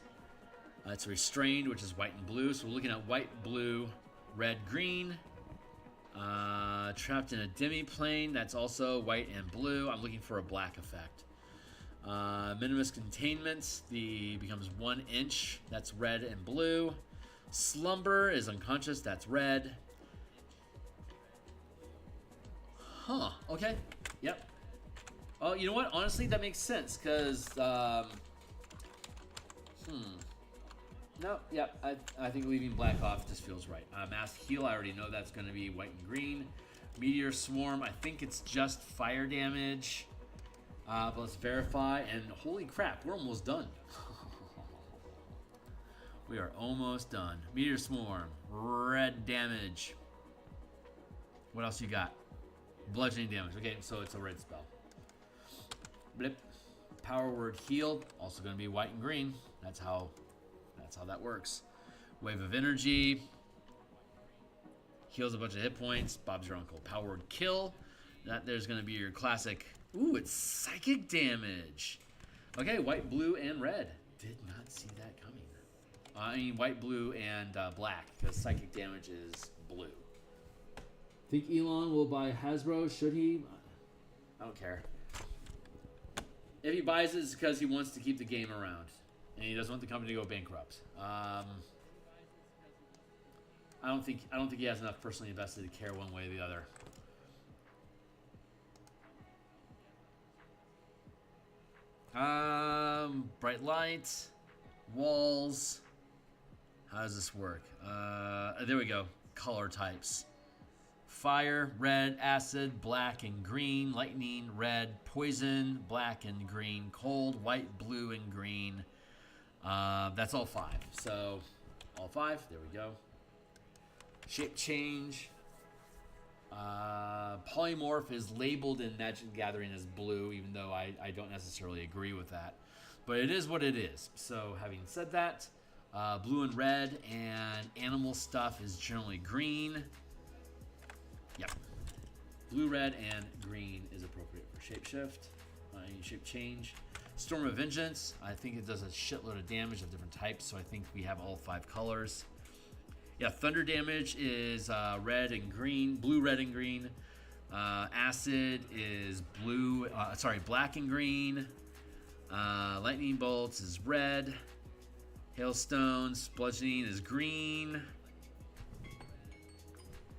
It's restrained, which is white and blue. So we're looking at white, blue, red, green. Trapped in a demi-plane, that's also white and blue. I'm looking for a black effect. Minimus containment, becomes 1 inch. That's red and blue. Slumber is unconscious. That's red. Huh. Okay. Yep. Oh, you know what? Honestly, that makes sense, because, no, yep, I think leaving black off just feels right. Mass heal, I already know that's going to be white and green. Meteor swarm, I think it's just fire damage. But let's verify, and holy crap, we're almost done. We are almost done. Meteor swarm, red damage. What else you got? Bludgeoning damage. Okay, so it's a red spell. Blip. Power word healed, also going to be white and green. That's how that works. Wave of energy heals a bunch of hit points. Bob's your uncle. Power word kill. There's going to be your classic. Ooh, it's psychic damage. Okay, white, blue, and red. Did not see that coming. I mean, white, blue, and black, because psychic damage is blue. Think Elon will buy Hasbro? Should he? I don't care. If he buys it, it's because he wants to keep the game around, and he doesn't want the company to go bankrupt. I don't think he has enough personally invested to care one way or the other. Bright light, walls. How does this work? There we go. Color types. Fire, red, acid, black and green, lightning, red, poison, black and green, cold, white, blue, and green. That's all 5. So, all 5. There we go. Shape change. Polymorph is labeled in Magic the Gathering as blue, even though I don't necessarily agree with that. but it is what it is. So having said that, blue and red and animal stuff is generally green. Yep. Blue, red, and green is appropriate for shapeshift. Shape change. Storm of Vengeance. I think it does a shitload of damage of different types, so I think we have all 5 colors. Yeah, thunder damage is red and green, blue, red, and green. Acid is black and green. Lightning bolts is red. Hailstones, bludgeoning is green.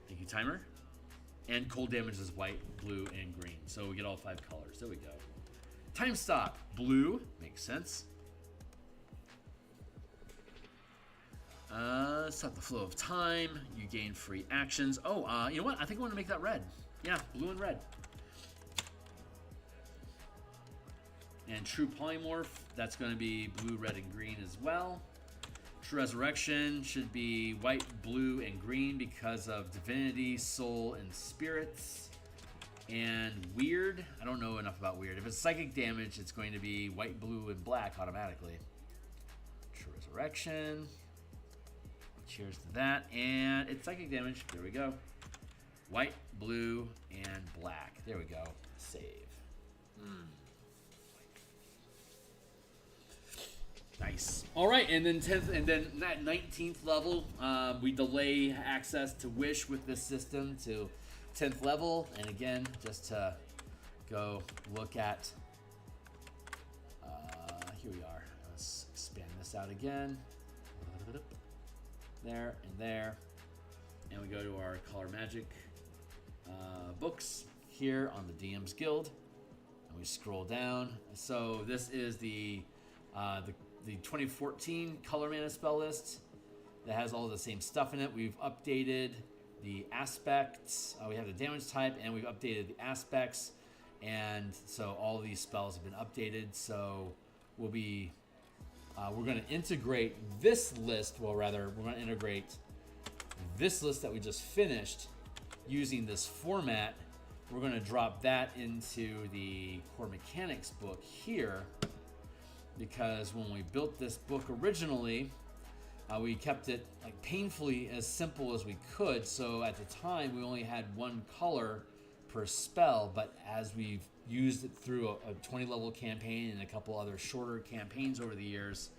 Thank you, timer. And cold damage is white, blue, and green. So we get all 5 colors. There we go. Time stop, blue, makes sense. Stop the flow of time. You gain free actions. Oh, you know what? I think I want to make that red. Yeah, blue and red. And True Polymorph, that's going to be blue, red, and green as well. True Resurrection should be white, blue, and green because of Divinity, Soul, and Spirits. And Weird, I don't know enough about Weird. If it's psychic damage, it's going to be white, blue, and black automatically. True Resurrection. Cheers to that. And it's psychic damage. There we go. White, blue, and black. There we go. Save. Nice. All right, and then 10th, and then that 19th level, we delay access to Wish with this system to 10th level. And again, just to go look at, here we are. Let's expand this out again. There and there. And we go to our Color Magic books here on the DMsGuild. And we scroll down. So this is the 2014 Color Mana spell list that has all the same stuff in it. We've updated the aspects. We have the damage type, and we've updated the aspects. And so all these spells have been updated. So we'll be we're going to integrate this list. Well, rather, we're going to integrate this list that we just finished using this format. We're going to drop that into the core mechanics book here, because when we built this book originally, we kept it like painfully as simple as we could. So at the time, we only had 1 color per spell, but as we've used it through a 20 level campaign and a couple other shorter campaigns over the years,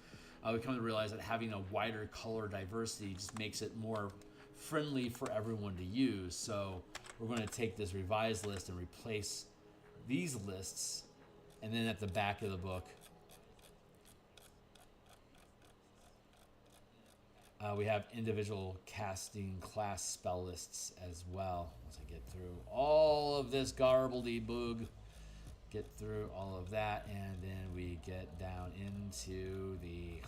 we come to realize that having a wider color diversity just makes it more friendly for everyone to use. So we're going to take this revised list and replace these lists, and then at the back of the book, we have individual casting class spell lists as well. Once I get through all of this garbledy-boog, get through all of that, and then we get down into the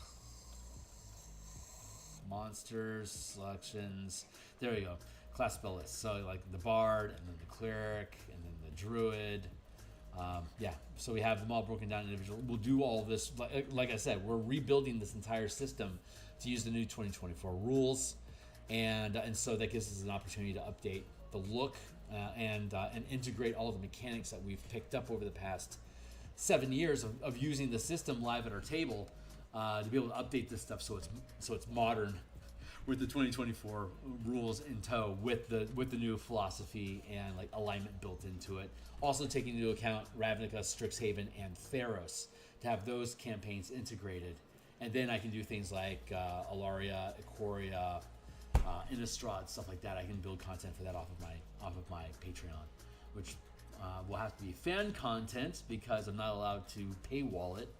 monsters, selections. There we go. Class spell lists. So like the Bard, and then the Cleric, and then the Druid. Yeah, so we have them all broken down individually. We'll do all of this. Like I said, we're rebuilding this entire system to use the new 2024 rules, and so that gives us an opportunity to update the look and integrate all of the mechanics that we've picked up over the past 7 years of using the system live at our table, to be able to update this stuff so it's modern with the 2024 rules in tow, with the new philosophy and like alignment built into it. Also taking into account Ravnica, Strixhaven, and Theros, to have those campaigns integrated. And then I can do things like Alaria, Ikoria, Innistrad, stuff like that. I can build content for that off of my Patreon, which will have to be fan content because I'm not allowed to paywall it.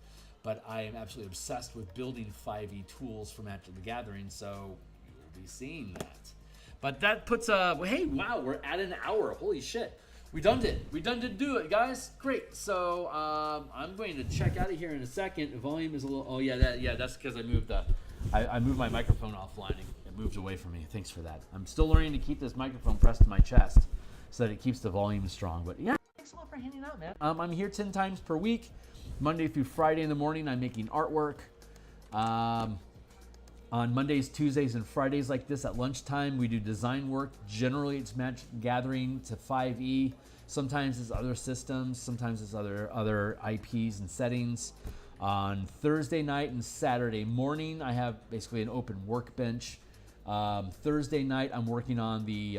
But I am absolutely obsessed with building 5e tools for Magic the Gathering, so you'll be seeing that. But that puts hey, wow, we're at an hour. Holy shit. We done it. We done did do it, guys. Great. So I'm going to check out of here in a second. The volume is a little. Oh yeah, that's because I moved I moved my microphone offline and it moved away from me. Thanks for that. I'm still learning to keep this microphone pressed to my chest so that it keeps the volume strong. But yeah, thanks a lot for hanging out, man. I'm here 10 times per week, Monday through Friday in the morning. I'm making artwork. On Mondays, Tuesdays, and Fridays like this at lunchtime, we do design work. Generally, it's Magic Gathering to 5e. Sometimes it's other systems. Sometimes it's other IPs and settings. On Thursday night and Saturday morning, I have basically an open workbench. Thursday night, I'm working on the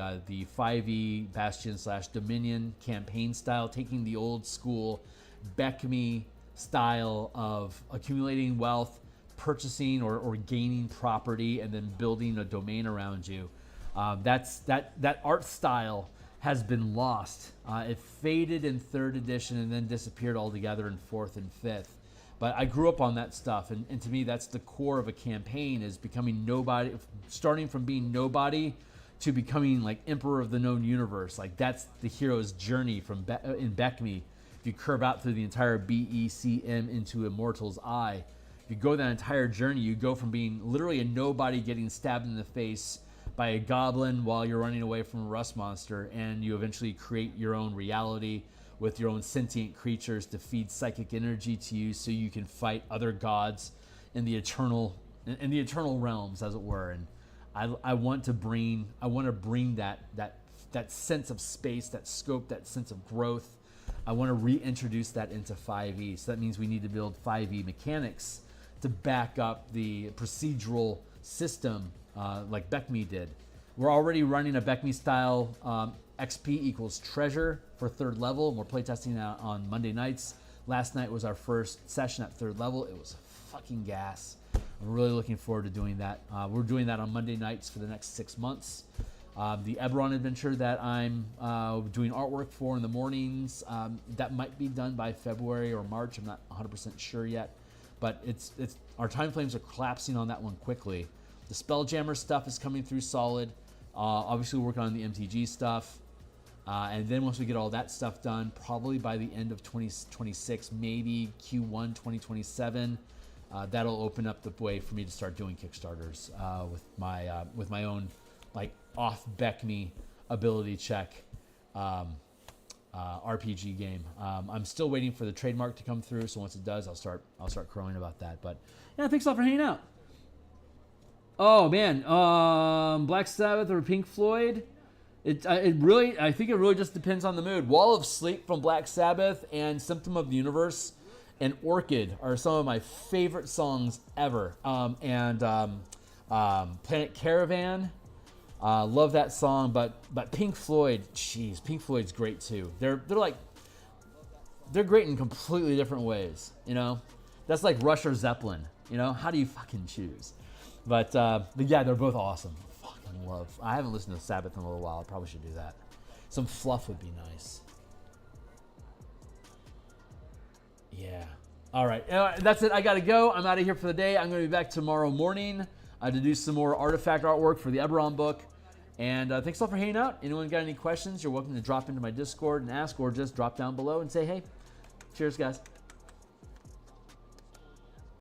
5e Bastion / Dominion campaign style, taking the old school Beckme style of accumulating wealth, purchasing or gaining property, and then building a domain around you. That art style has been lost. It faded in 3rd edition and then disappeared altogether in 4th and 5th. But I grew up on that stuff, and to me, that's the core of a campaign, is becoming nobody, starting from being nobody to becoming like Emperor of the known universe. Like, that's the hero's journey in Beckme. If you curve out through the entire BECM into Immortal's Eye, if you go that entire journey, you go from being literally a nobody getting stabbed in the face by a goblin while you're running away from a rust monster, and you eventually create your own reality with your own sentient creatures to feed psychic energy to you, so you can fight other gods in the eternal realms, as it were. And I want to bring that sense of space, that scope, that sense of growth. I want to reintroduce that into 5e. So that means we need to build 5e mechanics to back up the procedural system like Beckme did. We're already running a Beckme style XP equals treasure for 3rd level, and we're playtesting that on Monday nights. Last night was our first session at 3rd level. It was fucking gas. I'm really looking forward to doing that. We're doing that on Monday nights for the next 6 months. The Eberron adventure that I'm doing artwork for in the mornings, that might be done by February or March. I'm not 100% sure yet, but it's our time frames are collapsing on that one quickly. The Spelljammer stuff is coming through solid. Obviously, we're working on the MTG stuff. And then once we get all that stuff done, probably by the end of 2026, maybe Q1 2027, that'll open up the way for me to start doing Kickstarters with my own like off Beckme ability check RPG game. I'm still waiting for the trademark to come through, so once it does, I'll start crowing about that. But yeah, thanks a lot for hanging out. Oh man, Black Sabbath or Pink Floyd? I think it really just depends on the mood. Wall of Sleep from Black Sabbath and Symptom of the Universe and Orchid are some of my favorite songs ever. Planet Caravan, love that song. But Pink Floyd, jeez, Pink Floyd's great too. They're great in completely different ways. You know, that's like Rush or Zeppelin. You know, how do you fucking choose? But yeah, they're both awesome. I haven't listened to Sabbath in a little while. I probably should do that. Some fluff would be nice. Yeah. All right. That's it. I got to go. I'm out of here for the day. I'm going to be back tomorrow morning to do some more artifact artwork for the Eberron book. And thanks a lot for hanging out. Anyone got any questions, you're welcome to drop into my Discord and ask, or just drop down below and say hey. Cheers, guys.